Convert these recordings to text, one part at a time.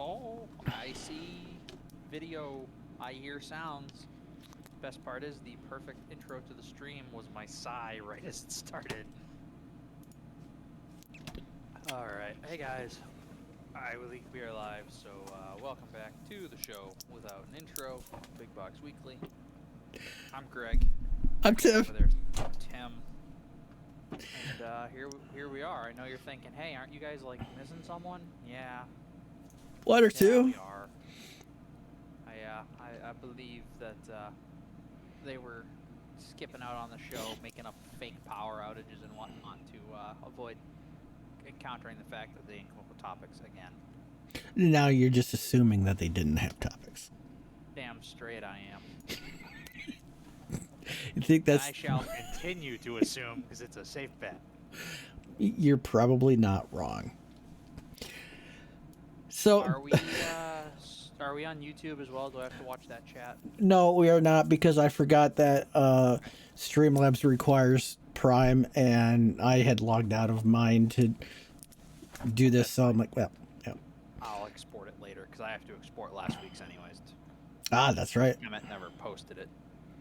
Oh, I see video. I hear sounds. Best part is the perfect intro to the stream was my sigh right as it started. Alright, hey guys. I believe we are live, so welcome back to the show without an intro, Big Box Weekly. I'm Greg. I'm Tim. Over there's Tim. And here we are. I know you're thinking, hey, aren't you guys like missing someone? Yeah. One or Yeah, two. we are. I believe that they were skipping out on the show, making up fake power outages and whatnot to avoid encountering the fact that they didn't come up with topics again. Now you're just assuming that they didn't have topics. Damn straight I am. You think that's... I shall continue to assume because it's a safe bet. You're probably not wrong. So Are we on YouTube as well? Do I have to watch that chat? no, we are not, because I forgot that Streamlabs requires Prime, and I had logged out of mine to do this. So I'm like, well, yeah. I'll export it later because I have to export last week's anyways. Ah, that's right. Kemet never posted it.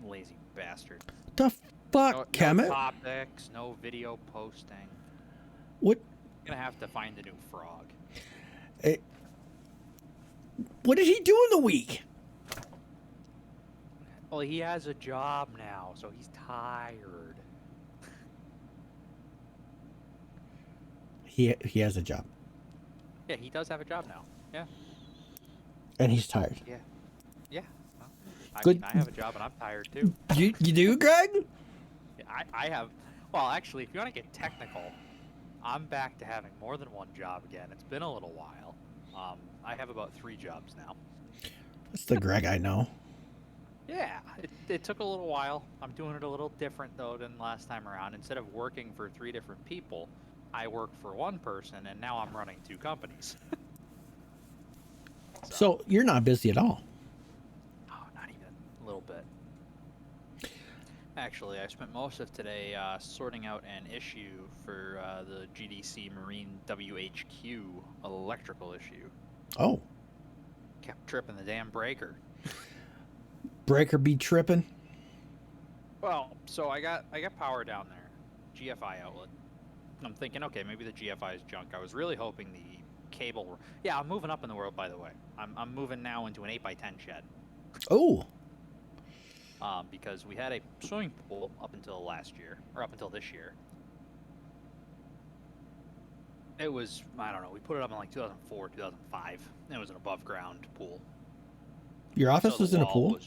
Lazy bastard. The fuck, No Kemet? topics, no video posting. What? Gonna have to find a new frog. What did he do in the week? Well, he has a job now, so he's tired. He has a job, Yeah, he does have a job now. Yeah. and he's tired. Yeah. Yeah. Well, I Good. mean, I have a job and I'm tired too. You do, Greg? Yeah, I have. Well, actually, if you want to get technical, I'm back to having more than one job again. It's been a little while. I have about 3 jobs now. That's the Greg I know. Yeah, it took a little while. I'm doing it a little different though than last time around. Instead of working for 3 different people, I work for one person, and now I'm running 2 companies. So you're not busy at all. Oh, not even a little bit. Actually, I spent most of today sorting out an issue for the GDC Marine WHQ electrical issue. Oh. Kept tripping the damn breaker. Breaker be tripping. Well, so I got power down there, GFI outlet. I'm thinking, okay, maybe the GFI is junk. I was really hoping the cable. Yeah, I'm moving up in the world, by the way. I'm moving now into an 8x10 shed. Oh. Because we had a swimming pool up until last year, or up until this year. It was, I don't know, we put it up in like 2004, 2005. It was an above ground pool. Your office was in a pool?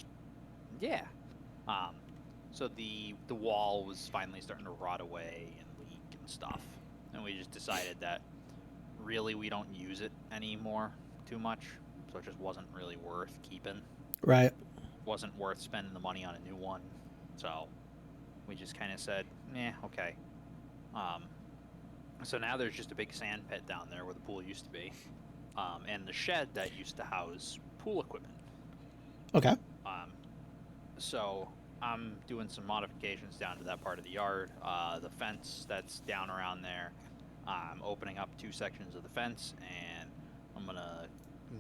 Yeah. So the wall was finally starting to rot away and leak and stuff. And we just decided that really we don't use it anymore too much. So it just wasn't really worth keeping. Right. Wasn't worth spending the money on a new one. So we just kind of said, okay. So now there's just a big sand pit down there where the pool used to be. And the shed that used to house pool equipment. Okay. So I'm doing some modifications down to that part of the yard. The fence that's down around there, I'm opening up 2 sections of the fence, and I'm gonna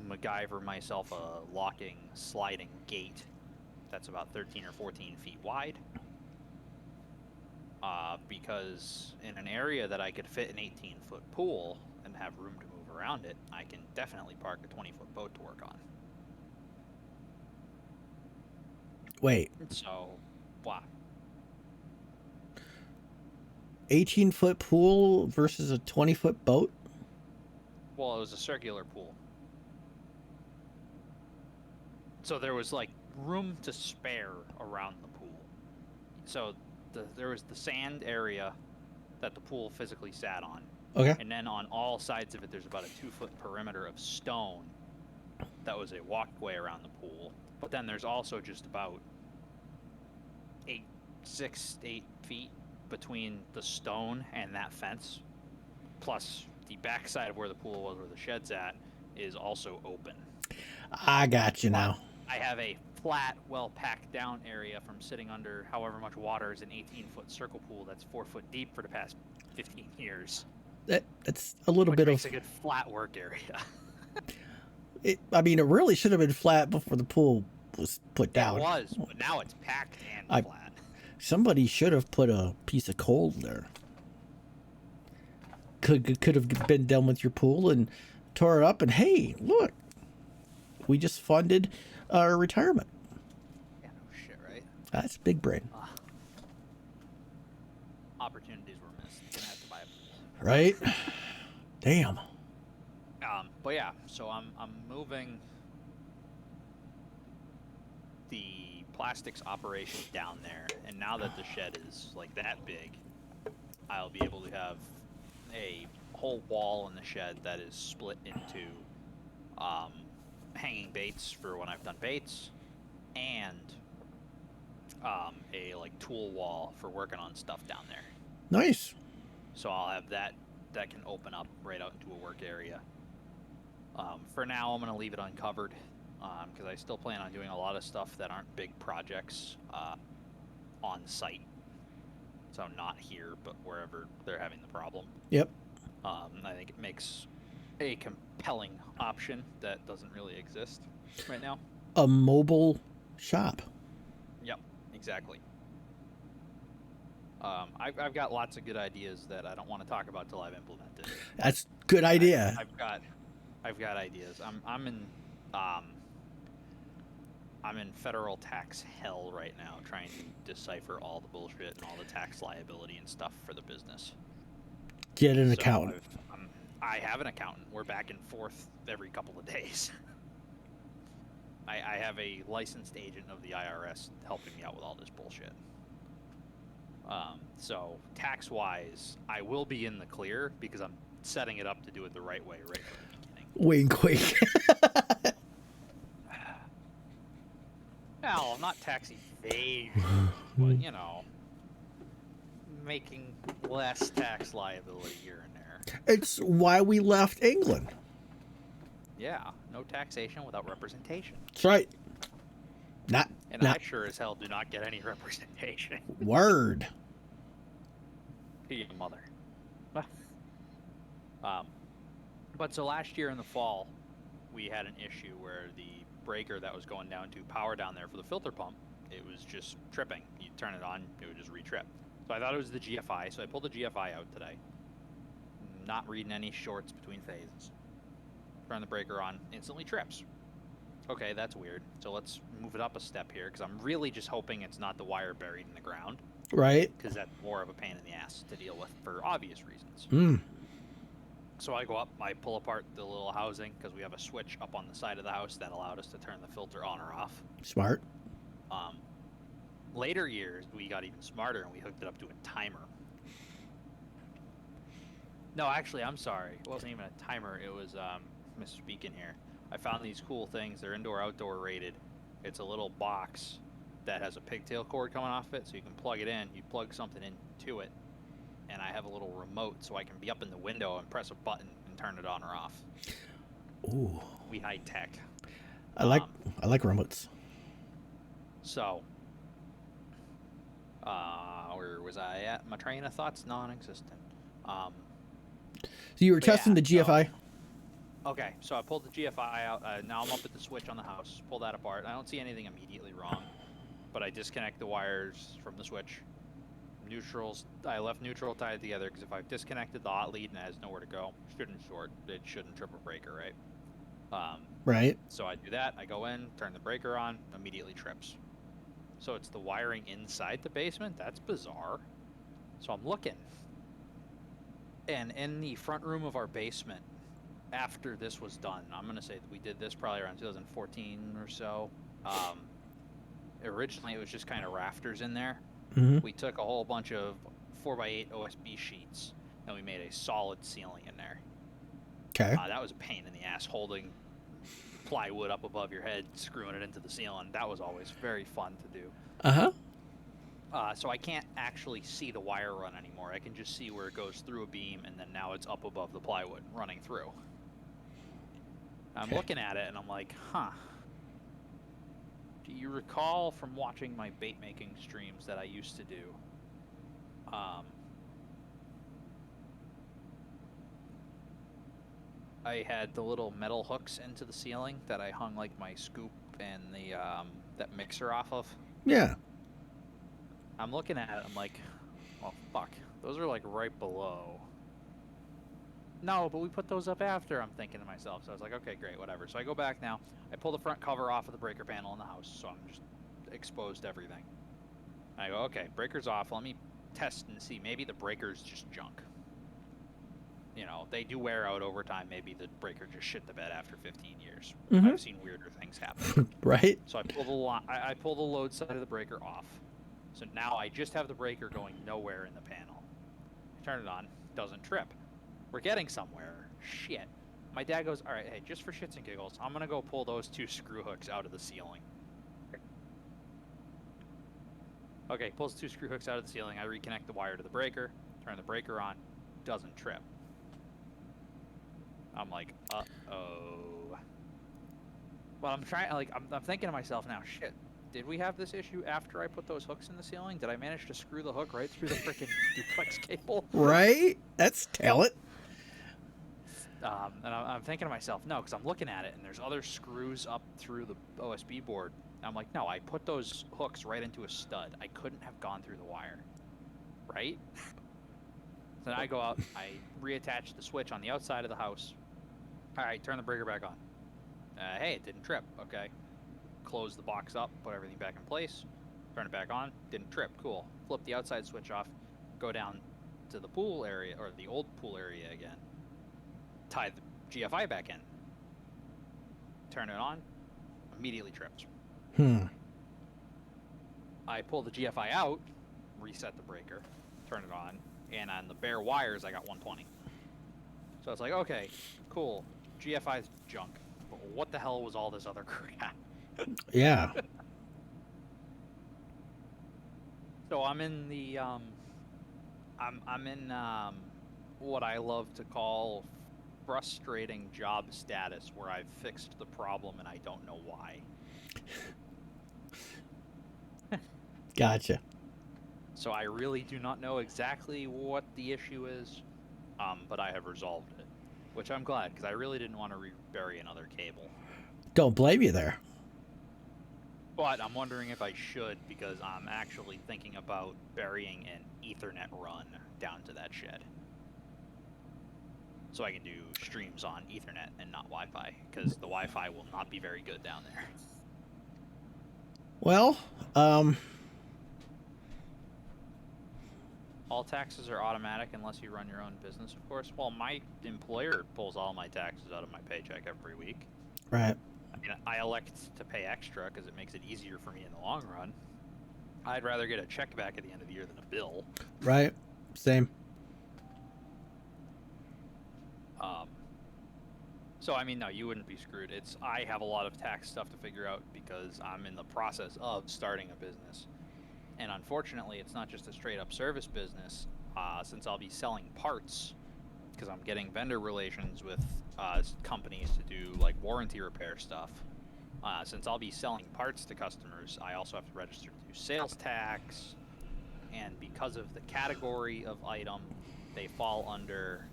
MacGyver myself a locking sliding gate that's about 13 or 14 feet wide. Because in an area that I could fit an 18-foot pool and have room to move around it, I can definitely park a 20-foot boat to work on. Wait. So, wow. 18-foot pool versus a 20-foot boat? Well, it was a circular pool. So there was like room to spare around the pool. So there was the sand area that the pool physically sat on. Okay. And then on all sides of it, there's about a 2-foot perimeter of stone that was a walkway around the pool. But then there's also just about 6 to 8 feet between the stone and that fence. Plus, the backside of where the pool was, where the shed's at, is also open. I got you now. I have a flat, well-packed down area from sitting under however much water is an 18-foot circle pool that's 4 foot deep for the past 15 years. That's a little bit makes of a good flat work area. I mean, it really should have been flat before the pool was put It down. was, but now it's packed and I flat. Somebody should have put a piece of coal there. Could have been done with your pool and tore it up. And hey, look, we just funded our retirement. Yeah, no shit, right? That's big brain, Opportunities were missed. Gonna have to buy a pool. right? Damn. But yeah, so I'm moving the plastics operation down there, and now that the shed is like that big, I'll be able to have a whole wall in the shed that is split into hanging baits for when I've done baits, and a like tool wall for working on stuff down there. Nice. So I'll have that can open up right out into a work area. For now, I'm going to leave it uncovered because I still plan on doing a lot of stuff that aren't big projects on site. So not here, but wherever they're having the problem. Yep. I think it makes a compelling option that doesn't really exist right now. A mobile shop. Yep, exactly. I've got lots of good ideas that I don't want to talk about till I've implemented. That's good idea. I've got ideas. I'm in federal tax hell right now, trying to decipher all the bullshit and all the tax liability and stuff for the business. Get an accountant. I have an accountant. We're back and forth every couple of days. I have a licensed agent of the IRS helping me out with all this bullshit. So tax-wise, I will be in the clear because I'm setting it up to do it the right way right from the beginning. Wink, wink. Well, not tax evasion, but, you know, making less tax liability here and there. It's why we left England. Yeah, no taxation without representation. That's right. I sure as hell do not get any representation. Word. To your mother. But so last year in the fall, we had an issue where the breaker that was going down to power down there for the filter pump, it was just tripping. You turn it on, it would just re-trip. So I thought it was the GFI, so I pulled the GFI out today. Not reading any shorts between phases. Turn the breaker on, instantly trips. Okay, that's weird. So let's move it up a step here, because I'm really just hoping it's not the wire buried in the ground. Right. Because that's more of a pain in the ass to deal with for obvious reasons. So I go up, I pull apart the little housing, because we have a switch up on the side of the house that allowed us to turn the filter on or off. Smart. Later years, we got even smarter, and we hooked it up to a timer. No, actually, I'm sorry. It wasn't even a timer. It was, misspeaking here. I found these cool things. They're indoor-outdoor rated. It's a little box that has a pigtail cord coming off it, so you can plug it in. You plug something into it, and I have a little remote, so I can be up in the window and press a button and turn it on or off. Ooh. We high tech. I like remotes. So, where was I at? My train of thoughts non-existent. So you were testing the GFI. Okay, so I pulled the GFI out. Now I'm up at the switch on the house. Pull that apart. I don't see anything immediately wrong, but I disconnect the wires from the switch. Neutrals, I left neutral tied together because if I've disconnected the hot lead and it has nowhere to go, shouldn't short. It shouldn't trip a breaker, right? Right. So I do that. I go in, turn the breaker on, immediately trips. So it's the wiring inside the basement? That's bizarre. So I'm looking. And in the front room of our basement, after this was done, I'm going to say that we did this probably around 2014 or so. Originally, it was just kind of rafters in there. Mm-hmm. We took a whole bunch of 4x8 OSB sheets, and we made a solid ceiling in there. Okay. That was a pain in the ass, holding plywood up above your head, screwing it into the ceiling. That was always very fun to do. Uh-huh. So I can't actually see the wire run anymore. I can just see where it goes through a beam, and then now it's up above the plywood, running through. I'm looking at it, and I'm like, huh. Do you recall from watching my bait-making streams that I used to do? I had the little metal hooks into the ceiling that I hung like my scoop and the that mixer off of. Yeah. I'm looking at it. I'm like, well, fuck. Those are like right below. No, but we put those up after. I'm thinking to myself. So I was like, okay, great, whatever. So I go back now. I pull the front cover off of the breaker panel in the house, so I'm just exposed to everything. I go, okay, breaker's off. Let me test and see. Maybe the breaker's just junk. You know, they do wear out over time. Maybe the breaker just shit the bed after 15 years. Mm-hmm. I've seen weirder things happen. Right. So I pull the load side of the breaker off. So now I just have the breaker going nowhere in the panel. I turn it on, doesn't trip. We're getting somewhere. Shit. My dad goes, all right, hey, just for shits and giggles, I'm going to go pull those 2 screw hooks out of the ceiling. Okay, pulls 2 screw hooks out of the ceiling. I reconnect the wire to the breaker, turn the breaker on, doesn't trip. I'm like, uh-oh. Well, I'm trying, like, I'm thinking to myself now, shit, did we have this issue after I put those hooks in the ceiling? Did I manage to screw the hook right through the freaking duplex cable? Right? That's talent. And I'm thinking to myself, no, because I'm looking at it, and there's other screws up through the OSB board. I'm like, no, I put those hooks right into a stud. I couldn't have gone through the wire, right? So then I go out, I reattach the switch on the outside of the house. All right, turn the breaker back on. Hey, it didn't trip. Okay. Close the box up, put everything back in place, turn it back on, didn't trip. Cool. Flip the outside switch off, go down to the pool area, or the old pool area again. Tie the GFI back in. Turn it on, immediately trips. I pull the GFI out, reset the breaker, turn it on, and on the bare wires, I got 120. So it's like, okay, cool. GFI's junk. But what the hell was all this other crap? Yeah. So I'm in the I'm in what I love to call frustrating job status, where I've fixed the problem and I don't know why. Gotcha. So I really do not know exactly what the issue is, but I have resolved it, which I'm glad, because I really didn't want to rebury another cable. Don't blame you there. But I'm wondering if I should, because I'm actually thinking about burying an Ethernet run down to that shed. So I can do streams on Ethernet and not Wi-Fi, because the Wi-Fi will not be very good down there. Well, All taxes are automatic unless you run your own business, of course. Well, my employer pulls all my taxes out of my paycheck every week. right. I mean, I elect to pay extra because it makes it easier for me in the long run. I'd rather get a check back at the end of the year than a bill. Right. Same. So, I mean, no, you wouldn't be screwed. I have a lot of tax stuff to figure out because I'm in the process of starting a business. And unfortunately, it's not just a straight up service business, since I'll be selling parts, because I'm getting vendor relations with companies to do like warranty repair stuff. Since I'll be selling parts to customers, I also have to register to do sales tax. And because of the category of item, they fall under,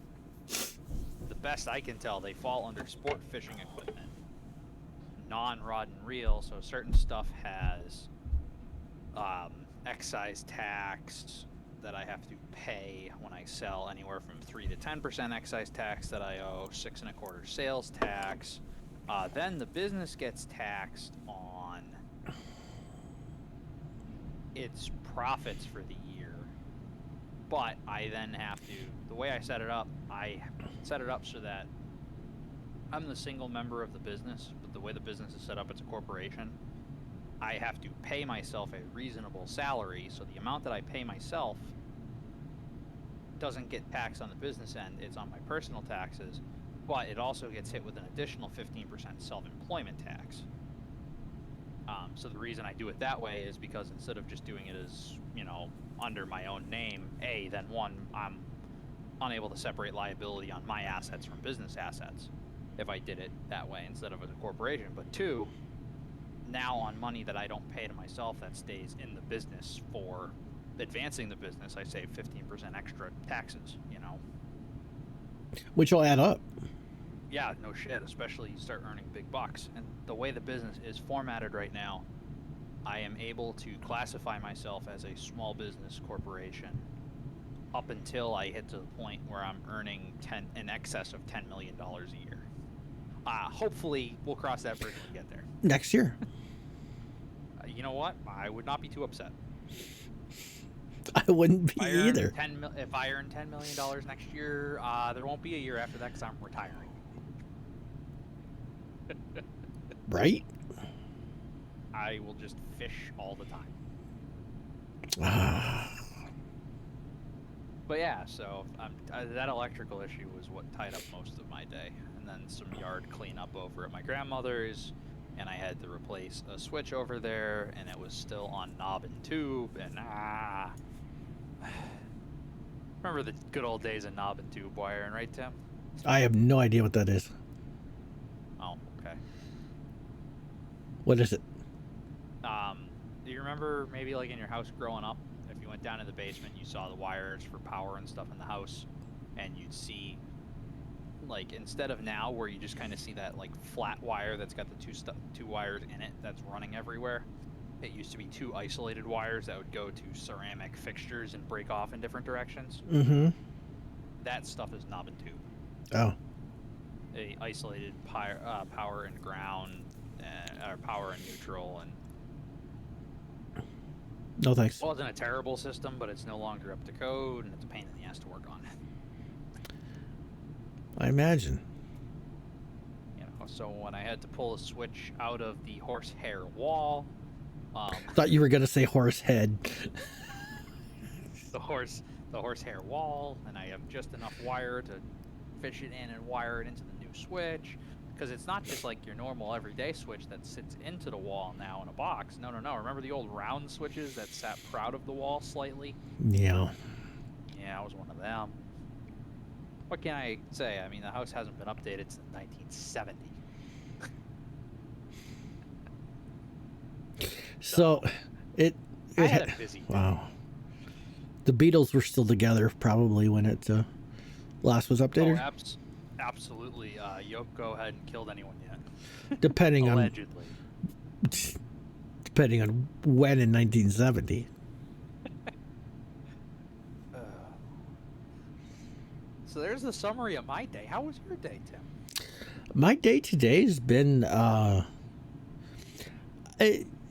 the best I can tell, they fall under sport fishing equipment, non-rod and reel. So certain stuff has excise tax that I have to pay when I sell, anywhere from 3 to 10% excise tax that I owe, 6 1/4 sales tax. Then the business gets taxed on its profits for the year. But I then have to, the way I set it up so that I'm the single member of the business, but the way the business is set up, it's a corporation. I have to pay myself a reasonable salary, so the amount that I pay myself doesn't get taxed on the business end, it's on my personal taxes, but it also gets hit with an additional 15% self-employment tax. So the reason I do it that way is because instead of just doing it as, under my own name, then one, I'm unable to separate liability on my assets from business assets if I did it that way instead of as a corporation. But two, now on money that I don't pay to myself that stays in the business for advancing the business, I save 15% extra taxes, Which will add up. Yeah, no shit. Especially you start earning big bucks, and the way the business is formatted right now, I am able to classify myself as a small business corporation up until I hit to the point where I'm earning in excess of $10 million a year. Hopefully, we'll cross that bridge when we get there. Next year. You know what? I would not be too upset. I wouldn't be either. If I earn $10 million next year, there won't be a year after that because I'm retiring. Right? I will just fish all the time. But yeah, so that electrical issue was what tied up most of my day, and then some yard cleanup over at my grandmother's, and I had to replace a switch over there, and it was still on knob and tube, and remember the good old days of knob and tube wiring, right, Tim? I have no idea what that is. Oh, okay. What is it? Do you remember maybe like in your house growing up, if you went down to the basement, you saw the wires for power and stuff in the house, and you'd see, like, instead of now where you just kind of see that like flat wire that's got the two wires in it that's running everywhere, it used to be two isolated wires that would go to ceramic fixtures and break off in different directions. Mm-hmm. That stuff is knob and tube. Oh. A isolated power and ground, or power and neutral, and No thanks. it wasn't a terrible system, but it's no longer up to code, and it's a pain in the ass to work on. I imagine. You know, so when I had to pull a switch out of the horsehair wall, I thought you were gonna say horse head. the horsehair wall, and I have just enough wire to fish it in and wire it into the new switch, because it's not just like your normal everyday switch that sits into the wall now in a box. No. Remember the old round switches that sat proud of the wall slightly? Yeah. Yeah, I was one of them. What can I say? I mean, the house hasn't been updated since 1970. So, I had a busy day. Wow. The Beatles were still together probably when it last was updated. Oh, absolutely. Yoko hadn't killed anyone yet. Depending allegedly. Depending on when in 1970. So there's the summary of my day. How was your day, Tim? My day today has been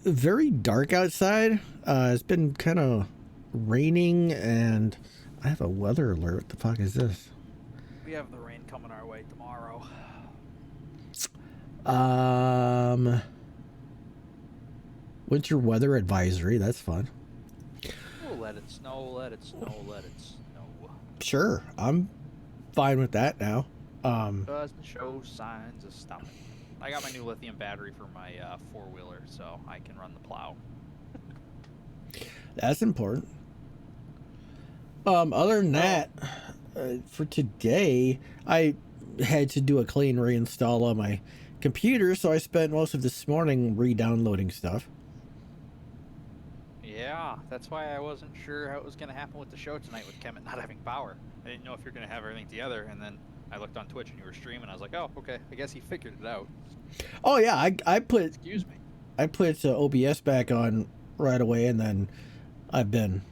very dark outside. It's been kind of raining, and I have a weather alert. What the fuck is this? We have the rain coming our way tomorrow. Winter weather advisory. That's fun. Oh, let it snow, let it snow, let it snow. Sure, I'm fine with that now. Doesn't show signs of stopping. I got my new lithium battery for my four-wheeler, so I can run the plow. That's important. Other than that, for today, I had to do a clean reinstall on my computer, so I spent most of this morning re-downloading stuff. Yeah, that's why I wasn't sure how it was going to happen with the show tonight with Kemet not having power. I didn't know if you're going to have everything together, and then I looked on Twitch and you were streaming. I was like, oh, okay, I guess he figured it out. Oh yeah, I put Excuse me. I put OBS back on right away, and then I've been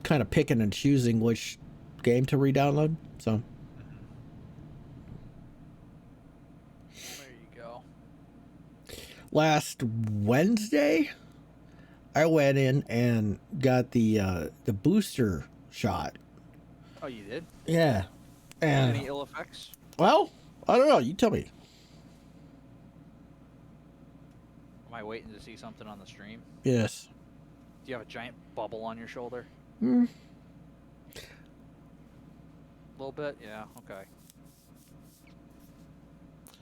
kind of picking and choosing which game to re-download. So There you go. last Wednesday, I went in and got the booster shot. Oh, you did? Yeah, and Any ill effects? well, I don't know. You tell me. Am I waiting to see something on the stream? Yes. Do you have a giant bubble on your shoulder? Hmm. A little bit? Yeah, okay.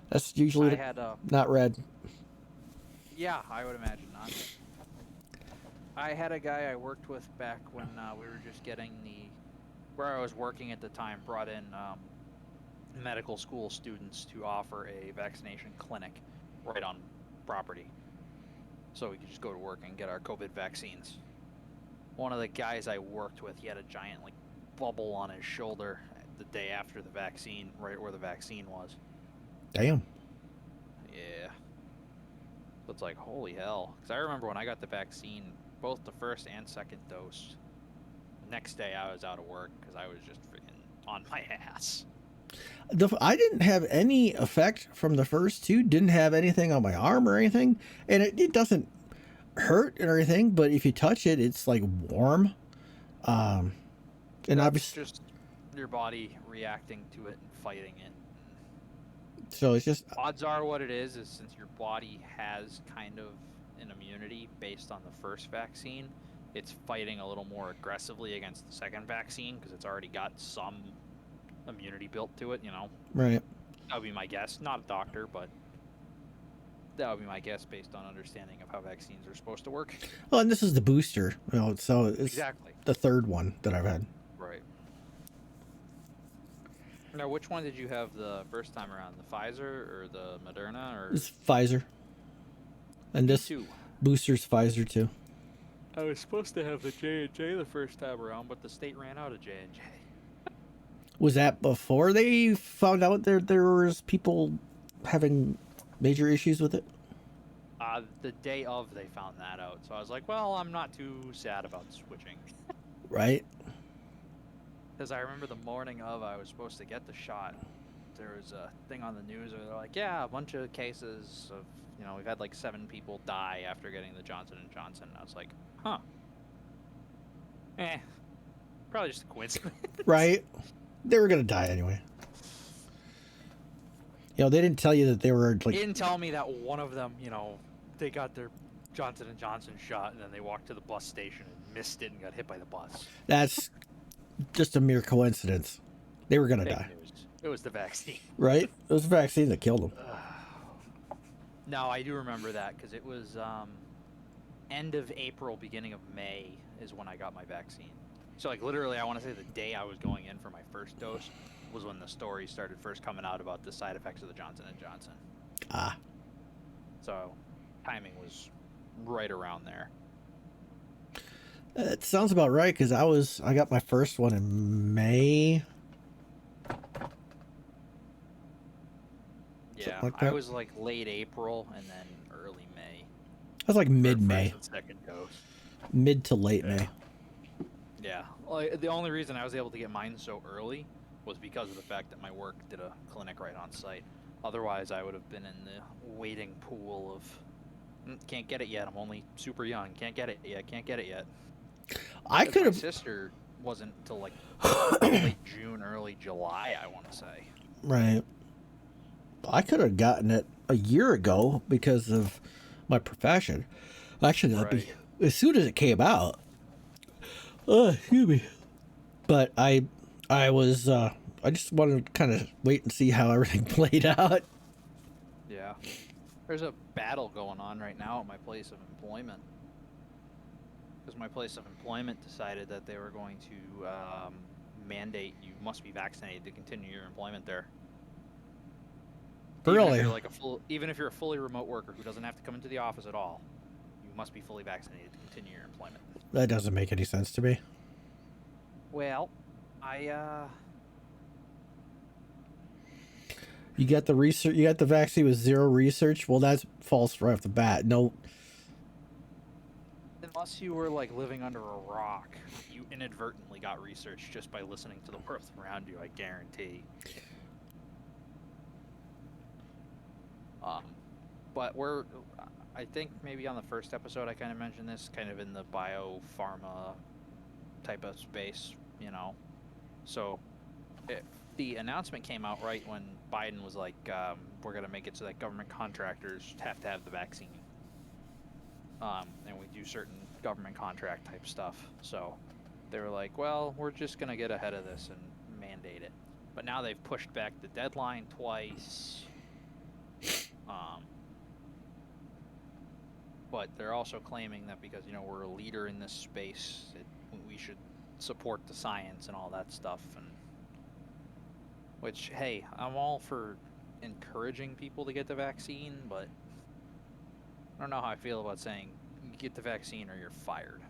That's usually not red. Yeah, I would imagine not. I had a guy I worked with back when we were just getting where I was working at the time, brought in medical school students to offer a vaccination clinic right on property. So we could just go to work and get our COVID vaccines. One of the guys I worked with, he had a giant bubble on his shoulder. the day after the vaccine, right where the vaccine was. Damn. Yeah. So it's like, holy hell. Because I remember when I got the vaccine, both the first and second dose, the next day I was out of work because I was just freaking on my ass. I didn't have any effect from the first two. Didn't have anything on my arm or anything, and it doesn't hurt or anything. But if you touch it, it's like warm. And That's obviously, just your body reacting to it and fighting it. so it's just Odds are what it is since your body has kind of an immunity based on the first vaccine, it's fighting a little more aggressively against the second vaccine because it's already got some immunity built to it, you know. right. That would be my guess. Not a doctor, but that would be my guess based on understanding of how vaccines are supposed to work. Well, and this is the booster, so it's Exactly. the third one that I've had. Right. Now, which one did you have the first time around? The Pfizer or the Moderna? Or It's Pfizer, and this two? booster's Pfizer too. I was supposed to have the J&J the first time around, but the state ran out of J&J. Was that before they found out there was people having major issues with it? The day of they found that out, so I was like, well, I'm not too sad about switching. Right. Because I remember the morning of I was supposed to get the shot, there was a thing on the news where they're like, yeah, a bunch of cases of, you know, we've had like 7 people die after getting the Johnson & Johnson. And I was like, huh. Probably just a coincidence. Right. They were gonna die anyway. You know, they didn't tell you that they were like. He didn't tell me that one of them, you know, they got their Johnson & Johnson shot and then they walked to the bus station and missed it and got hit by the bus. That's just a mere coincidence. They were gonna Fake die. news. It was the vaccine. Right? It was the vaccine that killed them. No, I do remember that because it was end of April, beginning of May is when I got my vaccine. So like literally, I want to say the day I was going in for my first dose was when the stories started first coming out about the side effects of the Johnson & Johnson. Ah. So timing was right around there. It sounds about right because I got my first one in May. Yeah, like I that. was like late April and then early May. I was like mid-May, First and second dose. mid to late May. Yeah, well, the only reason I was able to get mine so early was because of the fact that my work did a clinic right on site. Otherwise, I would have been in the waiting pool of can't get it yet. I'm only super young. Can't get it yet. Can't get it yet. I could have. My sister wasn't until like late June, early July, I want to say. Right. I could have gotten it a year ago because of my profession. Actually, that'd be as soon as it came out. Excuse me. But I was I just wanted to kind of wait and see how everything played out. Yeah. There's a battle going on right now at my place of employment. Because my place of employment decided that they were going to mandate you must be vaccinated to continue your employment there. Really? Even if you're a fully remote worker who doesn't have to come into the office at all, you must be fully vaccinated to continue your employment. That doesn't make any sense to me. Well, You got the research. You got the vaccine with zero research. Well, that's false right off the bat. No. Unless you were like living under a rock, you inadvertently got research just by listening to the world around you. I guarantee. But I think maybe on the first episode I kind of mentioned this, kind of in the biopharma type of space, you know. So the announcement came out right when Biden was like, we're going to make it so that government contractors have to have the vaccine. And we do certain government contract type stuff. So they were like, well, we're just going to get ahead of this and mandate it. But now they've pushed back the deadline twice. But they're also claiming that because, you know, we're a leader in this space, we should support the science and all that stuff. And which, hey, I'm all for encouraging people to get the vaccine, but I don't know how I feel about saying you get the vaccine or you're fired.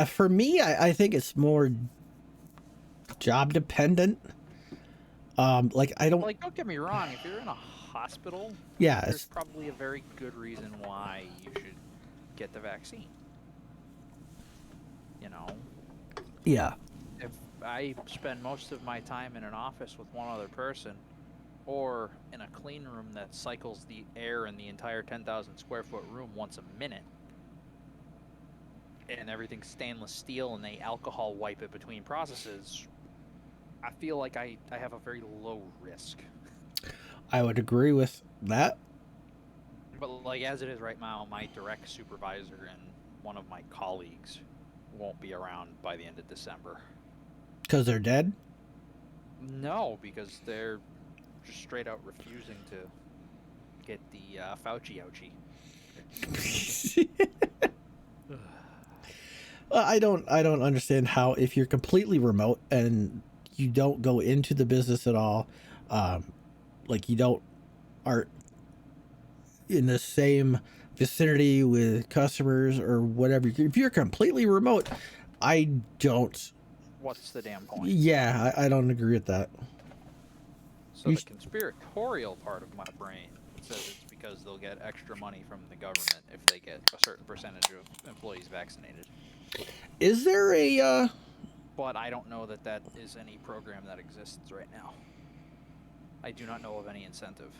For me, I think it's more job dependent. Like I don't. Like, don't get me wrong. If you're in a hospital, Yeah. there's probably a very good reason why you should get the vaccine. You know, Yeah. if I spend most of my time in an office with one other person, or in a clean room that cycles the air in the entire 10,000 square foot room once a minute, and everything's stainless steel and they alcohol wipe it between processes, I feel like I have a very low risk. I would agree with that. But like as it is right now, my direct supervisor and one of my colleagues won't be around by the end of December. Because they're dead? No, because they're just straight out refusing to get the Fauci ouchie. I don't understand how, if you're completely remote and you don't go into the business at all, like you aren't in the same vicinity with customers or whatever. If you're completely remote, I don't. What's the damn point? Yeah, I don't agree with that. So the conspiratorial part of my brain says it's because they'll get extra money from the government if they get a certain percentage of employees vaccinated. Is there a But I don't know that that is any program that exists right now. I do not know of any incentive.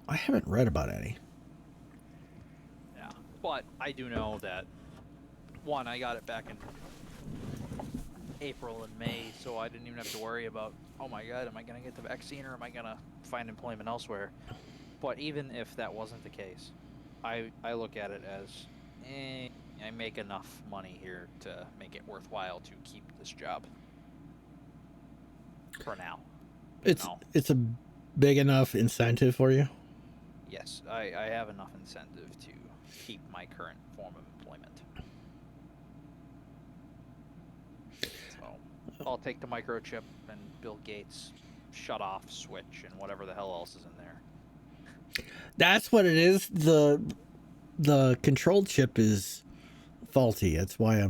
I haven't read about any. Yeah, but I do know that, one, I got it back in April and May, so I didn't even have to worry about, oh my god, am I going to get the vaccine or am I going to find employment elsewhere? But even if that wasn't the case, I look at it as, I make enough money here to make it worthwhile to keep this job. For now. It's a big enough incentive for you? Yes, I have enough incentive to keep my current form of employment. So I'll take the microchip and Bill Gates shut off switch and whatever the hell else is in there. That's what it is. The control chip is faulty. That's why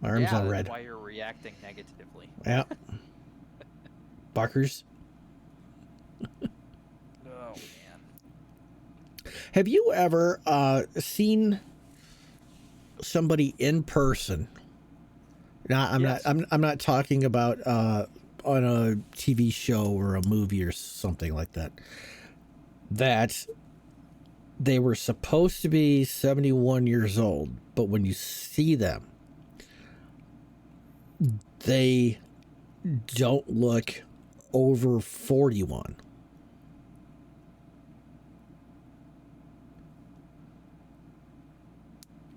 my arm's all red. That's why you're reacting negatively. Yeah. Barkers. Oh man. Have you ever seen somebody in person? Now, I'm not talking about on a TV show or a movie or something like that. That they were supposed to be 71 years old, but when you see them, they don't look over 41.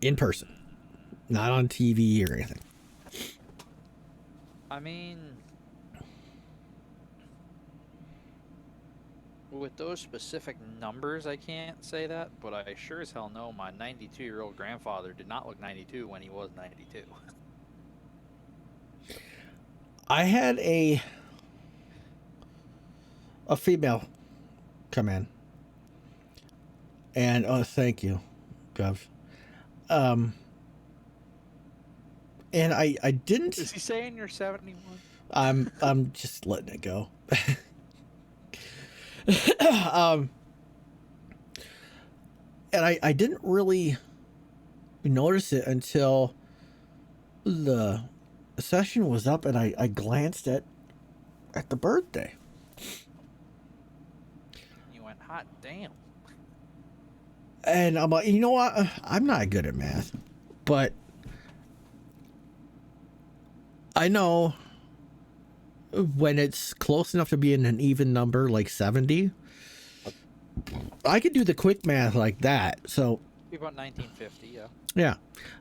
In person, not on TV or anything. I mean, with those specific numbers, I can't say that, but I sure as hell know my 92-year-old grandfather did not look 92 when he was 92. I had a female come in, and thank you, Gov. And I didn't. Is he saying you're 71? I'm just letting it go. And I didn't really notice it until the session was up, and I glanced at the birthday. You went, hot damn. And I'm like, you know what? I'm not good at math, but I know when it's close enough to being an even number, like 70, I could do the quick math like that. So Be about 1950, yeah.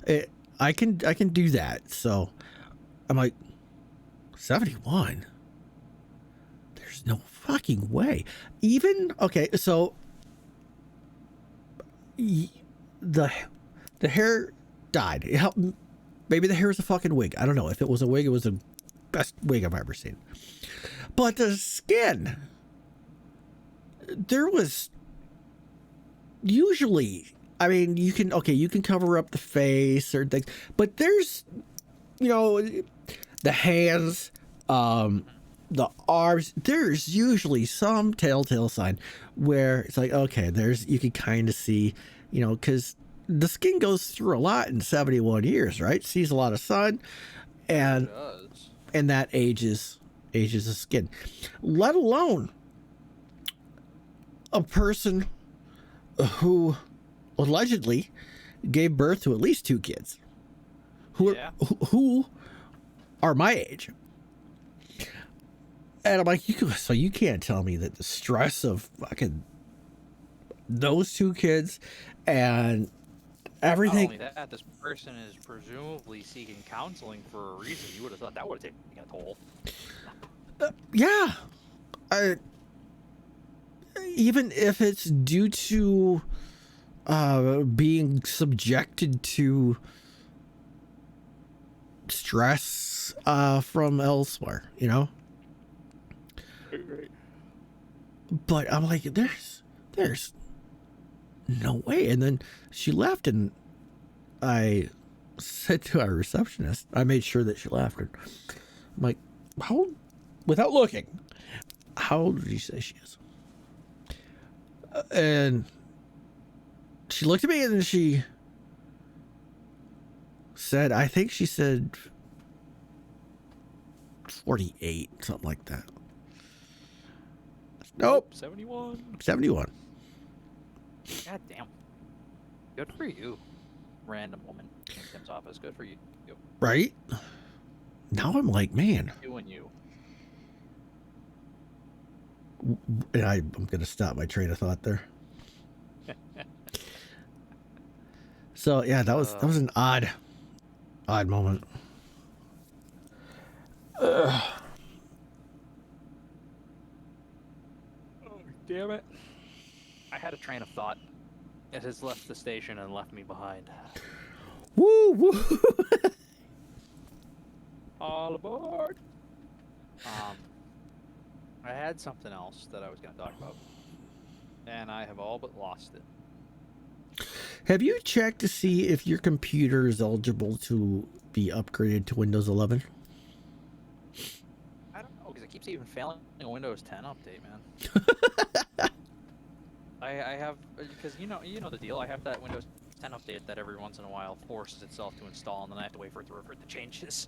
yeah, I can do that. So I'm like, 71. There's no fucking way. Even okay, so the hair dyed. Maybe the hair is a fucking wig. I don't know. If it was a wig, it was the best wig I've ever seen. But the skin, there was usually, I mean, you can cover up the face or things, but there's, the hands, the arms. There's usually some telltale sign where it's like, okay, you can kind of see, because the skin goes through a lot in 71 years, right? Sees a lot of sun, and It does. and that ages the skin. Let alone a person who allegedly gave birth to at least 2 kids Yeah. who are my age. And I'm like, so you can't tell me that the stress of fucking those 2 kids and Not everything. only that, this person is presumably seeking counseling for a reason. You would have thought that would have taken a toll. Yeah. Even if it's due to being subjected to stress from elsewhere, But I'm like, there's no way. And then she left, and I said to our receptionist, I made sure that she left, and I'm like, without looking, how old did you say she is? And she looked at me, and then she said, I think she said 48, something like that. Nope. 71. 71. God damn. Good for you. Random woman in Tim's office. Good for you. Right? Now I'm like, man. Doing you. And I'm going to stop my train of thought there. So, yeah, that was an odd moment. Oh, damn it. I had a train of thought. It has left the station and left me behind. Woo, woo. All aboard. I had something else that I was going to talk about, and I have all but lost it. Have you checked to see if your computer is eligible to be upgraded to Windows 11? I don't know, because it keeps even failing a Windows 10 update, man. I have, because you know the deal. I have that Windows 10 update that every once in a while forces itself to install, and then I have to wait for it to revert the changes.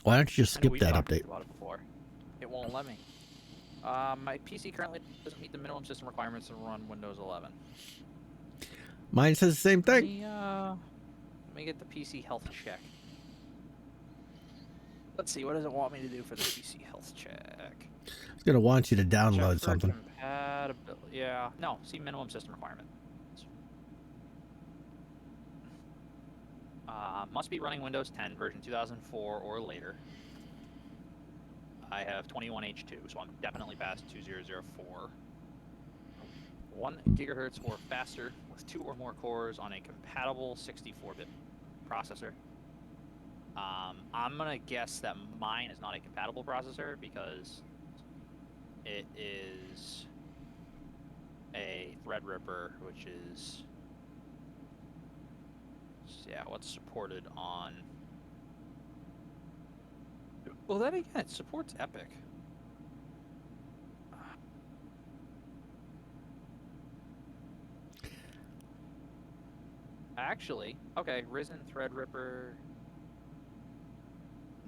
Why don't you just skip that talked update? About it before. It won't let me. My PC currently doesn't meet the minimum system requirements to run Windows 11. Mine says the same thing. Let me get the PC health check. Let's see, what does it want me to do for the PC health check? It's going to want you to download something. Compatibility. Yeah. No, see minimum system requirement. Must be running Windows 10 version 2004 or later. I have 21H2, so I'm definitely past 2004. 1 gigahertz or faster with 2 or more cores on a compatible 64-bit processor. I'm gonna guess that mine is not a compatible processor because it is a Threadripper, which is what's supported on. Well, then again, it supports Epic. Actually, okay, Risen Threadripper.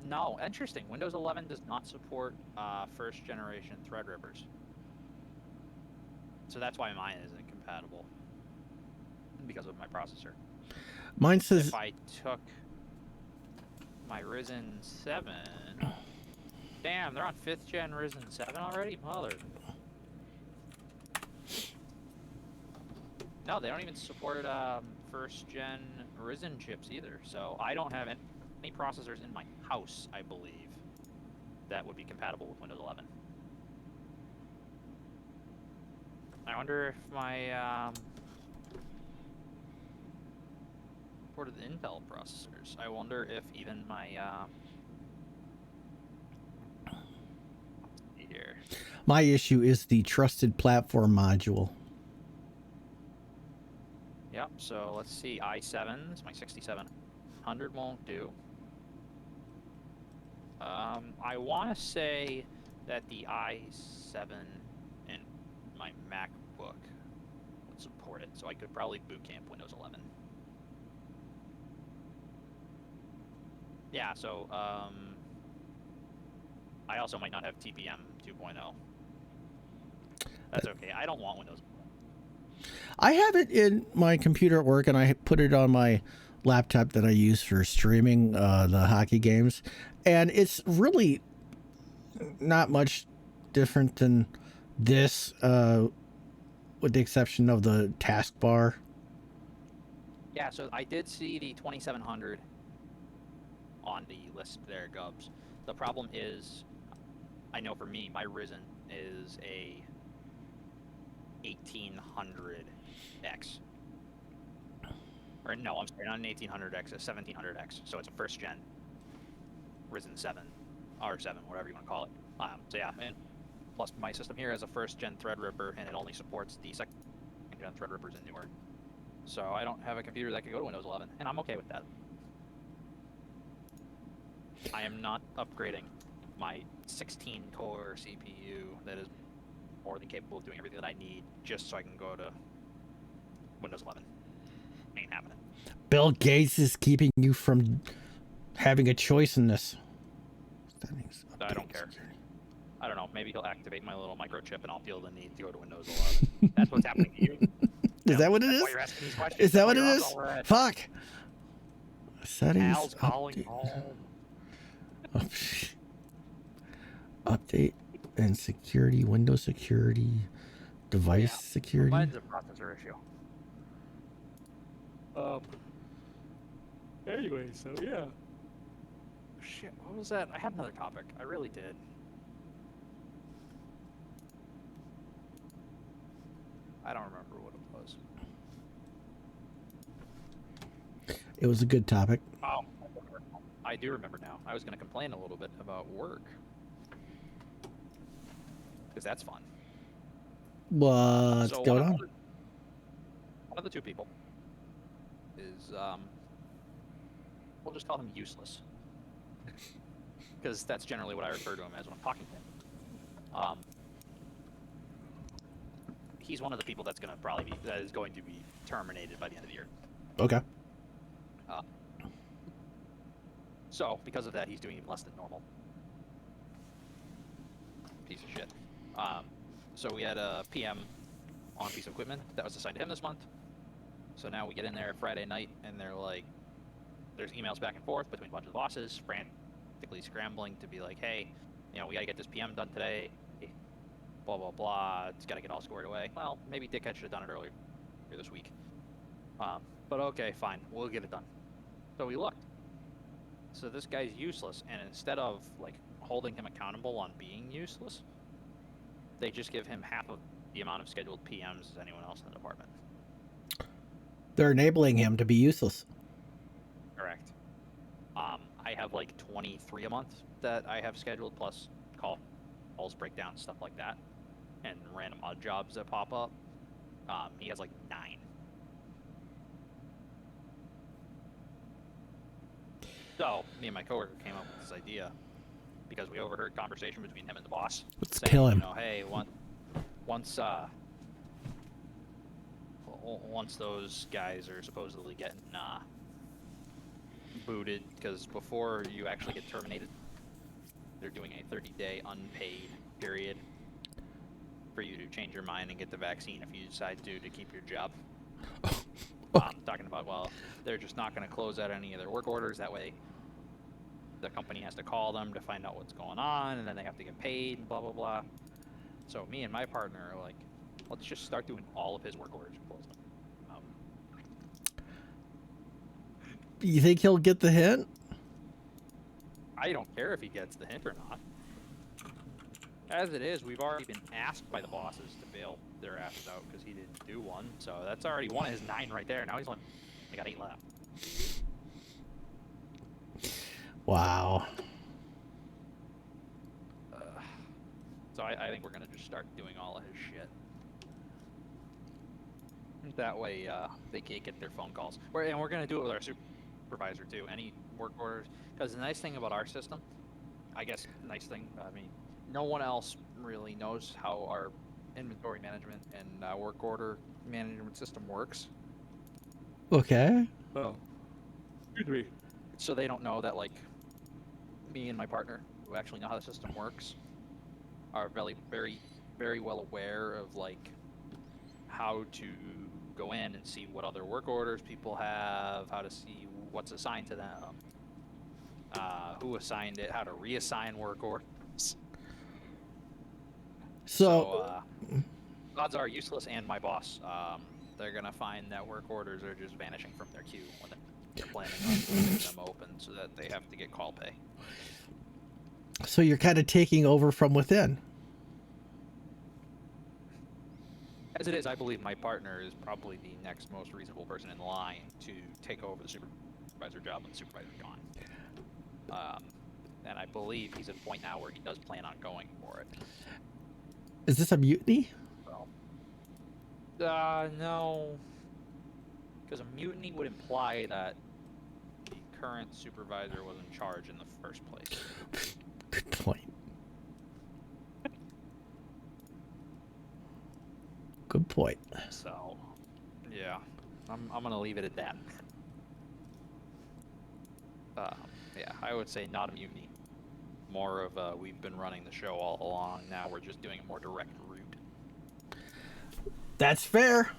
No, interesting. Windows 11 does not support first generation Threadrippers. So that's why mine isn't compatible. Because of my processor. Mine says... If I took my Risen 7... Damn, they're on 5th gen Risen 7 already? Mother... No, they don't even support first gen Risen chips either. So I don't have any processors in my house, I believe, that would be compatible with Windows 11. I wonder if my supported Intel processors. I wonder if even my here. My issue is the trusted platform module. Yep, so let's see, i7s, my 6700 1600 won't do. I want to say that the i7 and my MacBook would support it, so I could probably boot camp Windows 11. Yeah, so I also might not have TPM 2.0. That's okay. I don't want Windows. I have it in my computer at work, and I put it on my laptop that I use for streaming the hockey games, and it's really not much different than this, with the exception of the taskbar. Yeah, so I did see the 2700 on the list there, Gubs. The problem is, I know for me, my Risen is a 1800X. Or no, I'm sorry, not an 1800X, a 1700X. So it's a first gen Risen 7, R7, whatever you want to call it. So yeah, and plus my system here has a first gen Threadripper, and it only supports the second gen Threadrippers and newer. So I don't have a computer that can go to Windows 11, and I'm okay with that. I am not upgrading my 16-core CPU that is more than capable of doing everything that I need just so I can go to Windows 11. Ain't happening. Bill Gates is keeping you from having a choice in this. I don't care. I don't know. Maybe he'll activate my little microchip and I'll feel the need to go to Windows 11. That's what's happening to you. Is that what it is? Why you're asking these questions. Is that what it is? Fuck. Settings. Al's calling home. Update and security, Windows security, device security. Mine's a processor issue. Anyway, so yeah. Shit, what was that? I had another topic. I really did. I don't remember what it was. It was a good topic. Oh, I do remember now. I was going to complain a little bit about work. Because that's fun. What's going on? One of the two people is, we'll just call him useless. Because that's generally what I refer to him as when I'm talking to him. He's one of the people that is going to be terminated by the end of the year. Okay. So, because of that, he's doing even less than normal. Piece of shit. So we had a PM on a piece of equipment that was assigned to him this month. So now we get in there Friday night, and they're like, there's emails back and forth between a bunch of the bosses, frantically scrambling to be like, hey, we got to get this PM done today. Blah, blah, blah. It's got to get all squared away. Well, maybe Dickhead should have done it earlier this week. But okay, fine. We'll get it done. So we looked. So this guy's useless, and instead of holding him accountable on being useless, they just give him half of the amount of scheduled PMs as anyone else in the department. They're enabling him to be useless. Correct. I have 23 a month that I have scheduled, plus calls, breakdowns, stuff like that, and random odd jobs that pop up. He has 9. So, me and my coworker came up with this idea because we overheard conversation between him and the boss. Let's saying, kill him. Hey, once those guys are supposedly getting booted, because before you actually get terminated, they're doing a 30-day unpaid period for you to change your mind and get the vaccine if you decide to keep your job. Talking about, they're just not going to close out any of their work orders. That way, the company has to call them to find out what's going on, and then they have to get paid, and blah, blah, blah. So me and my partner are like, let's just start doing all of his work orders and close them. You think he'll get the hint? I don't care if he gets the hint or not. As it is, we've already been asked by the bosses to bail their asses out because he didn't do one. So that's already one of his 9 right there. Now I got 8 left. Wow. So I think we're going to just start doing all of his shit. That way they can't get their phone calls. And we're going to do it with our supervisor too. Any work orders, because the nice thing about our system, I guess, nice thing, I mean, no one else really knows how our inventory management and work order management system works. Okay. Oh. Excuse me. So they don't know that, like, me and my partner, who actually know how the system works, are very well aware of, like, how to go in and see what other work orders people have, how to see what's assigned to them, who assigned it, how to reassign work orders. So odds are useless and my boss, they're gonna find that work orders are just vanishing from their queue when they're planning on leaving them open, so that they have to get call pay. So you're kind of taking over from within. As it is, I believe my partner is probably the next most reasonable person in line to take over the supervisor job when the supervisor's gone. And I believe he's at a point now where he does plan on going for it. Is this a mutiny? So, no, because a mutiny would imply that the current supervisor was in charge in the first place. Good point. Good point. So, yeah, I'm gonna leave it at that. Yeah, I would say not a mutiny. More of a, we've been running the show all along. Now we're just doing a more direct route. That's fair.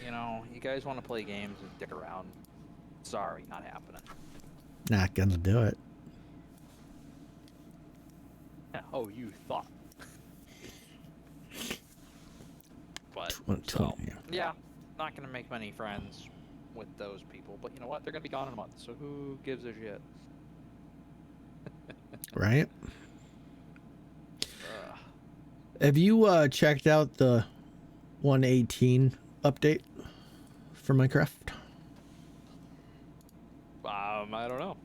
You know, you guys want to play games and dick around. Sorry, not happening. Not gonna do it. Oh, you thought. But, So, yeah, not gonna make many friends with those people. But you know what? They're gonna be gone in a month, so who gives a shit? Right? Have you checked out the 118 update for Minecraft? I don't know.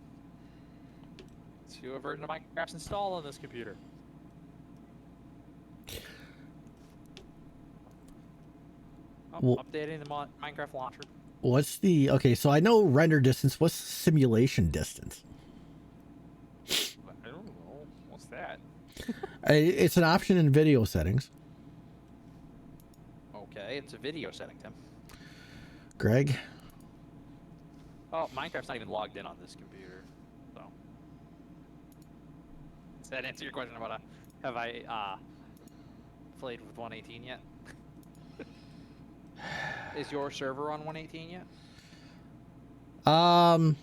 Let's see what version of Minecraft's installed on this computer. Oh, updating the Minecraft launcher. What's the... Okay, so I know render distance. What's simulation distance? I don't know. What's that? It's an option in video settings. Okay, it's a video setting, Tim. Greg? Oh, Minecraft's not even logged in on this computer, so. Does that answer your question about have I played with 118 yet? Is your server on 118 yet? I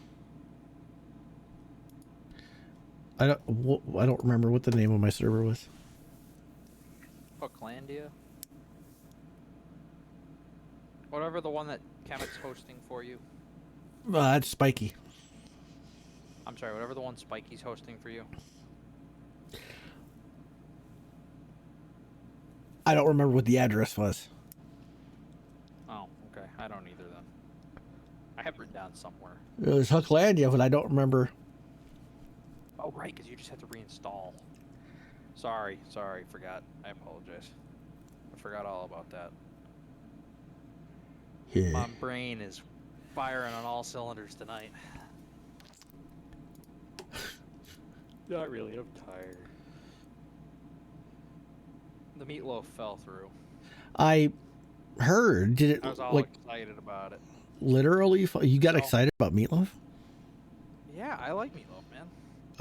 don't remember what the name of my server was. Oh, Clandia? Whatever the one that Kemet's hosting for you. That's Spiky. I'm sorry, whatever the one Spiky's hosting for you. I don't remember what the address was. Oh, okay. I don't either then. I have written down somewhere. It was Hooklandia, but I don't remember. Oh, right, because you just have to reinstall. Sorry, forgot. I apologize. I forgot all about that. Yeah. My brain is firing on all cylinders tonight. Not really, I'm tired. The meatloaf fell through. I heard. Did it? I was all excited about it. Literally, you got excited about meatloaf? Yeah, I like meatloaf, man.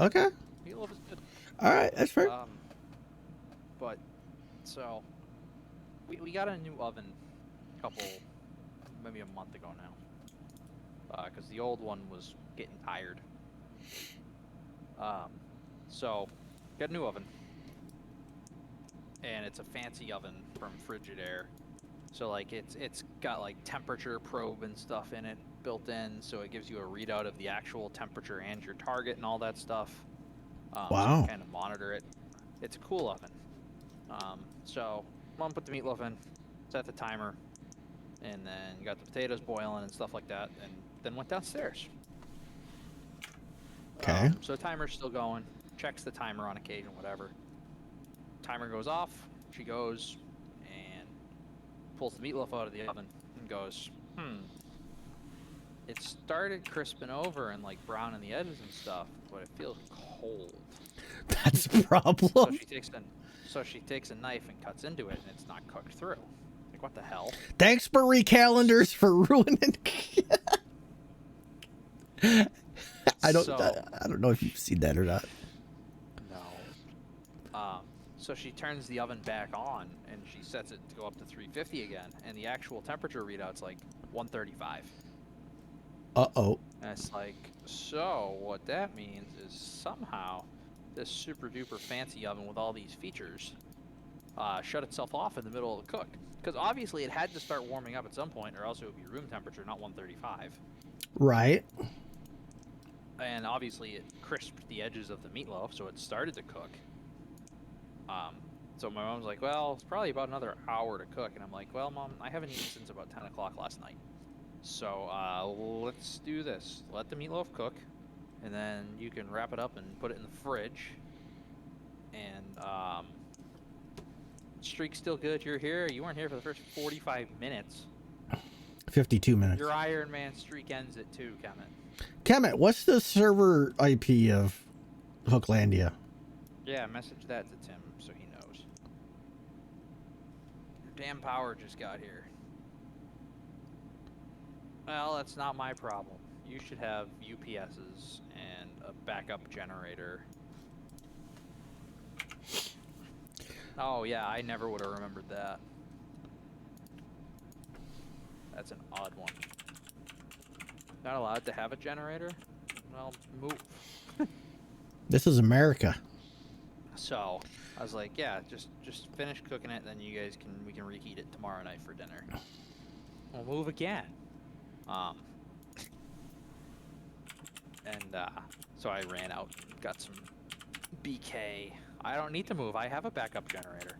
Okay. Meatloaf is good. All right, that's fair. But so we got a new oven maybe a month ago now, because the old one was getting tired. So got a new oven, and it's a fancy oven from Frigidaire. So like it's got like temperature probe and stuff in it built in, so it gives you a readout of the actual temperature and your target and all that stuff. Wow. So you can kind of monitor it. It's a cool oven. So Mom put the meatloaf in, set the timer, and then got the potatoes boiling and stuff like that, and then went downstairs. Okay. So the timer's still going. Checks the timer on occasion, whatever. Timer goes off. She goes and pulls the meatloaf out of the oven and goes, it started crisping over and like browning the edges and stuff, but it feels cold. That's a problem. So she takes a knife and cuts into it, and it's not cooked through. Like, what the hell? Thanks, Marie Calendars, for ruining. I don't know if you've seen that or not. No. So she turns the oven back on and she sets it to go up to 350 again, and the actual temperature readout's like 135. Uh-oh. And it's like, so what that means is somehow this super duper fancy oven with all these features shut itself off in the middle of the cook. Because obviously it had to start warming up at some point, or else it would be room temperature, not 135. Right. And obviously it crisped the edges of the meatloaf, so it started to cook. So my mom's like, well, it's probably about another hour to cook. And I'm like, well, Mom, I haven't eaten since about 10 o'clock last night. So let's do this. Let the meatloaf cook, and then you can wrap it up and put it in the fridge. And streak's still good. You're here. You weren't here for the first 45 minutes. 52 minutes. Your Ironman streak ends at 2, Kemet. Kemet, what's the server IP of Hooklandia? Yeah, message that to Tim so he knows. Your damn power just got here. Well, that's not my problem. You should have UPSs and a backup generator. Oh, yeah, I never would have remembered that. That's an odd one. Not allowed to have a generator? Well, move. This is America. So, I was like, yeah, just finish cooking it, then we can reheat it tomorrow night for dinner. We'll move again. So I ran out, got some BK. I don't need to move. I have a backup generator.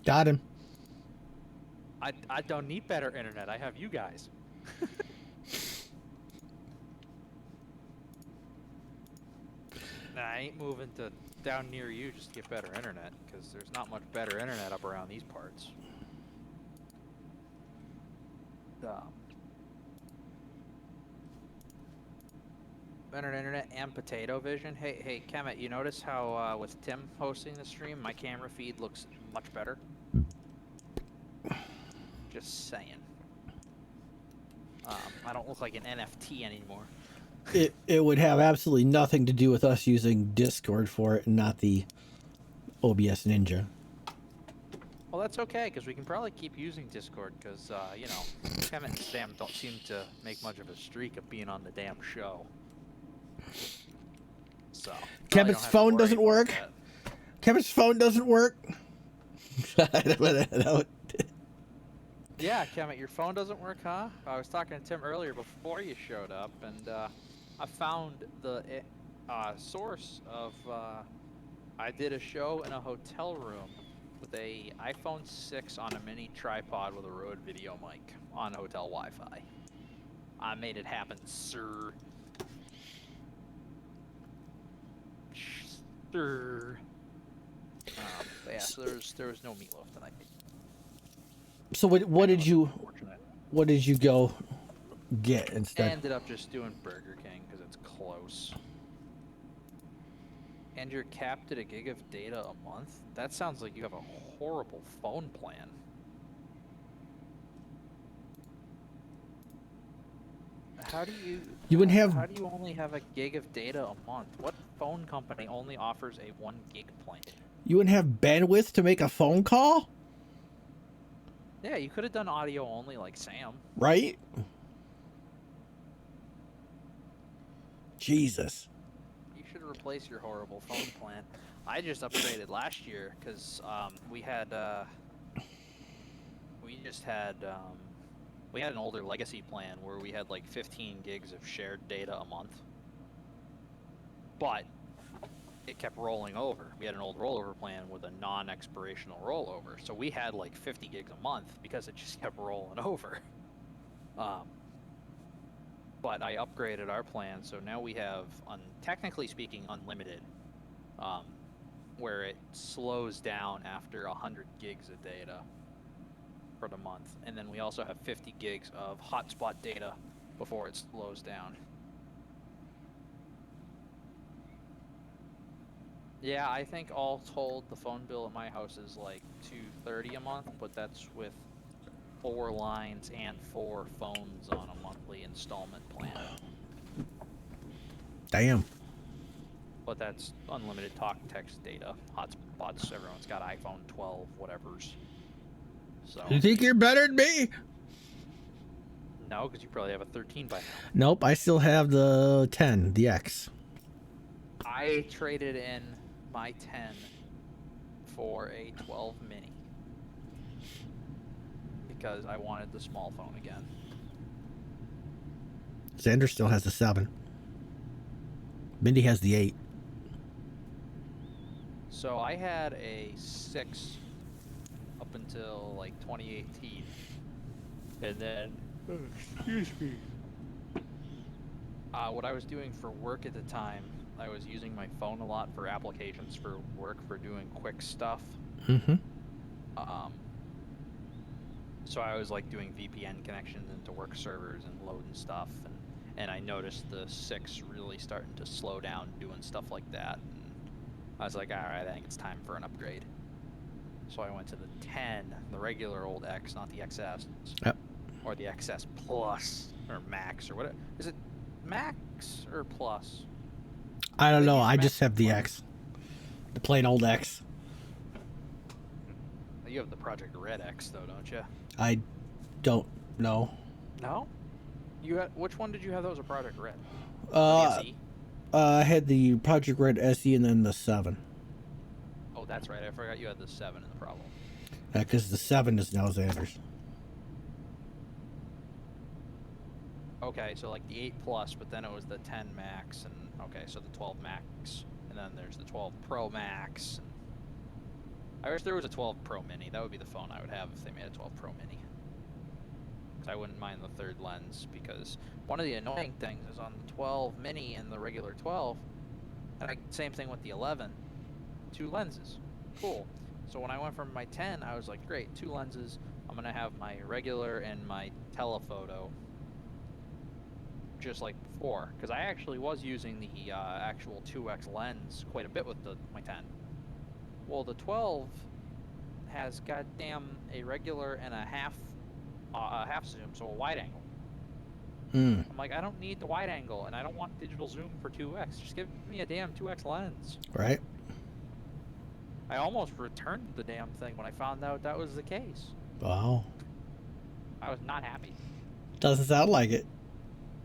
Got him. I don't need better internet. I have you guys. Nah, I ain't moving to down near you just to get better internet, because there's not much better internet up around these parts. Better internet and potato vision. Hey, Kemet, you notice how with Tim hosting the stream, my camera feed looks much better? Just saying. I don't look like an NFT anymore. It would have absolutely nothing to do with us using Discord for it and not the OBS Ninja. Well, that's okay, because we can probably keep using Discord, because, you know, Kemet and Sam don't seem to make much of a streak of being on the damn show. So Kevin's phone doesn't work. Kevin's phone doesn't work. Yeah, Kemet, your phone doesn't work, huh? I was talking to Tim earlier before you showed up, and I found the source of. I did a show in a hotel room with a iPhone 6 on a mini tripod with a Rode video mic on hotel Wi-Fi. I made it happen, sir. Sir. But yeah, so there was no meatloaf tonight. So what did you go get instead? I ended up just doing Burger King because it's close. And you're capped at a gig of data a month? That sounds like you have a horrible phone plan. How do you how do you only have a gig of data a month? What phone company only offers a 1 gig plan? You wouldn't have bandwidth to make a phone call? Yeah, you could have done audio only like Sam. Right? Jesus. You should replace your horrible phone plan. I just upgraded last year because we had an older legacy plan where we had like 15 gigs of shared data a month. But it kept rolling over. We had an old rollover plan with a non-expirational rollover. So we had like 50 gigs a month because it just kept rolling over. But I upgraded our plan, so now we have, technically speaking, unlimited, where it slows down after 100 gigs of data for the month. And then we also have 50 gigs of hotspot data before it slows down. Yeah, I think all told the phone bill at my house is like $230 a month, but that's with 4 lines and 4 phones on a monthly installment plan. Damn. But that's unlimited talk, text, data, hotspots. Everyone's got iPhone 12, whatever's. So. You think you're better than me? No, because you probably have a 13 by now. Nope, I still have the 10, the X. I traded in my 10 for a 12 mini because I wanted the small phone again. Xander still has the 7. Mindy has the 8. So I had a 6 up until like 2018. And then, excuse me. What I was doing for work at the time, I was using my phone a lot for applications for work, for doing quick stuff. Mm-hmm. So I was like doing VPN connections into work servers and loading stuff, and I noticed the 6 really starting to slow down doing stuff like that. And I was like, all right, I think it's time for an upgrade. So I went to the 10, the regular old X, not the XS. Yep. Or the XS Plus or Max or whatever. Is it Max or Plus? I don't know. I just have the X. The plain old X. You have the Project Red X though, don't you? I don't know. No? You had, which one did you have that was a Project Red? I had the Project Red SE and then the 7. Oh, that's right. I forgot you had the 7 in the problem. Because the 7 is now Xander's. Okay, so like the 8 Plus, but then it was the 10 Max, and okay, so the 12 Max, and then there's the 12 Pro Max. And I wish there was a 12 Pro Mini. That would be the phone I would have if they made a 12 Pro Mini. I wouldn't mind the third lens, because one of the annoying things is on the 12 Mini and the regular 12, and same thing with the 11, 2 lenses. Cool. So when I went from my 10, I was like, great, 2 lenses. I'm going to have my regular and my telephoto just like before, because I actually was using the actual 2x lens quite a bit with my 10. Well, the 12 has goddamn a regular and a half zoom, so a wide angle. I'm like, I don't need the wide angle, and I don't want digital zoom for 2x. Just give me a damn 2x lens. Right. I almost returned the damn thing when I found out that was the case. Wow. I was not happy. Doesn't sound like it.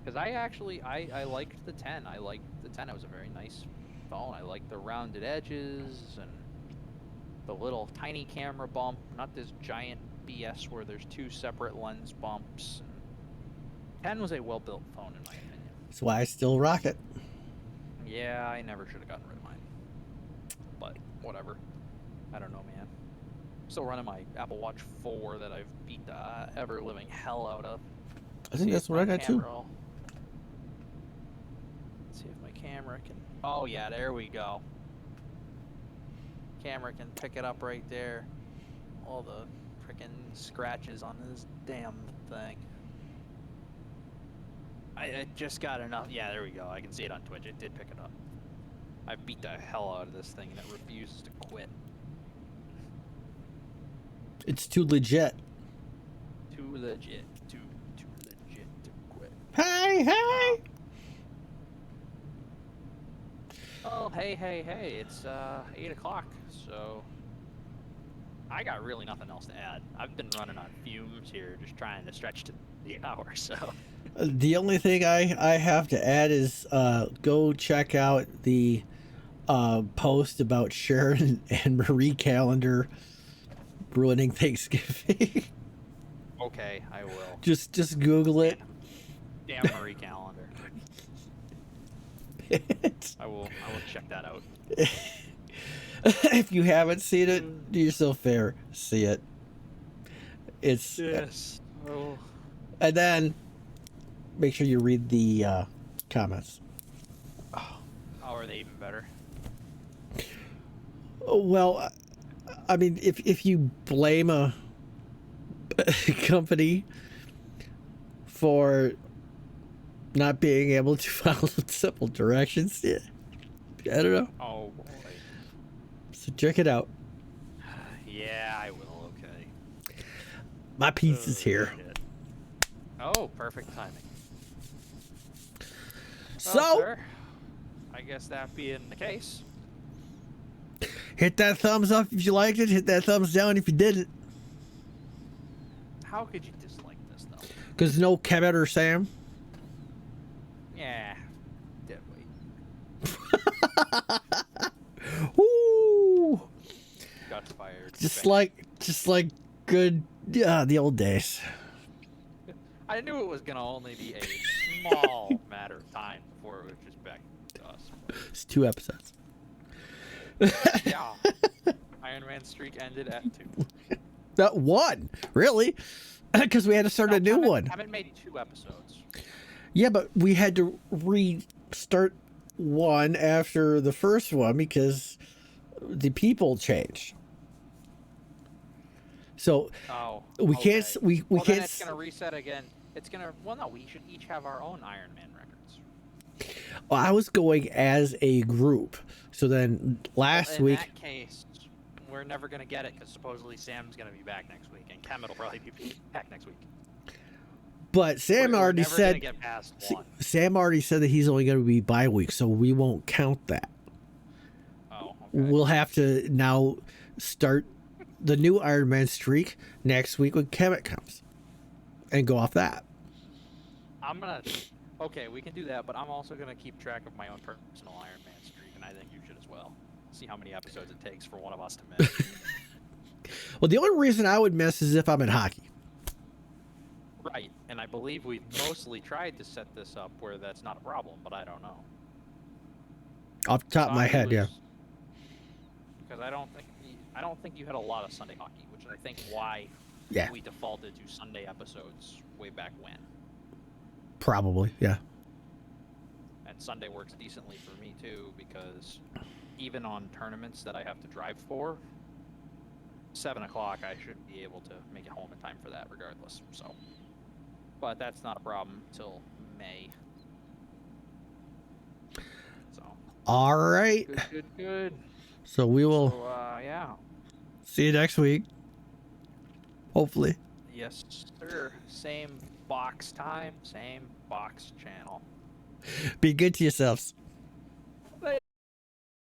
Because I liked the 10. I liked the 10. It was a very nice phone. I liked the rounded edges and the little tiny camera bump, not this giant BS where there's 2 separate lens bumps. 10 was a well-built phone in my opinion. That's why I still rock it. Yeah, I never should have gotten rid of mine. But whatever. I don't know, man. I'm still running my Apple Watch 4 that I've beat the ever-living hell out of. I think that's what I got too. Let's see if my camera can... Oh yeah, there we go. Camera can pick it up right there. All the freaking scratches on this damn thing. I just got enough. Yeah, there we go. I can see it on Twitch. It did pick it up. I beat the hell out of this thing and it refuses to quit. It's too legit. Too legit. Too legit to quit. Hey! Oh, hey. It's 8 o'clock, so I got really nothing else to add. I've been running on fumes here, just trying to stretch to the hour, so. The only thing I have to add is go check out the post about Sharon and Marie Callender ruining Thanksgiving. Okay, I will. Just Google it. Damn Marie Callender. I will check that out. If you haven't seen it, do yourself a favor, see it. It's yes. Oh. And then make sure you read the comments. Oh, are they even better? Well, I mean, if you blame a company for not being able to follow simple directions. Yeah. I don't know. Oh boy. So check it out. Yeah, I will. Okay. My pizza's here. Shit. Oh, perfect timing. So, Well, sir, I guess that being the case. hit that thumbs up if you liked it. Hit that thumbs down if you didn't. How could you dislike this, though? Because no Kevin or Sam. Yeah. Dead weight. Woo! Got fired. Just like good, the old days. I knew it was going to only be a small matter of time before it was just back to us. It's 2 episodes. Yeah. Ironman streak ended at 2. That one, really? Because we had to start a new one. I haven't made 2 episodes. Yeah, but we had to restart one after the first one because the people changed. So we okay. can't. We well, can't. Then it's gonna reset again. It's gonna. Well, no, we should each have our own Ironman records. Well, I was going as a group. So then last week. In that case, we're never gonna get it because supposedly Sam's gonna be back next week, and Kemet will probably be back next week. But Sam already said. Get past one. Sam already said that he's only going to be bi-week, so we won't count that. Oh. Okay. We'll have to now start the new Ironman streak next week when Kemet comes, and go off that. I'm gonna. Okay, we can do that, but I'm also gonna keep track of my own personal Ironman streak, and I think you should as well. See how many episodes it takes for one of us to miss. Well, the only reason I would miss is if I'm in hockey. Right, and I believe we've mostly tried to set this up where that's not a problem, but I don't know. Off the top of my head, yeah. Because I don't think you had a lot of Sunday hockey, which is I think why we defaulted to Sunday episodes way back when. Probably, yeah. And Sunday works decently for me too, because even on tournaments that I have to drive for, 7 o'clock I should be able to make it home in time for that regardless. So, but that's not a problem till May. So. All right. Good. So we will. So, yeah. See you next week. Hopefully. Yes, sir. Same box time, same box channel. Be good to yourselves.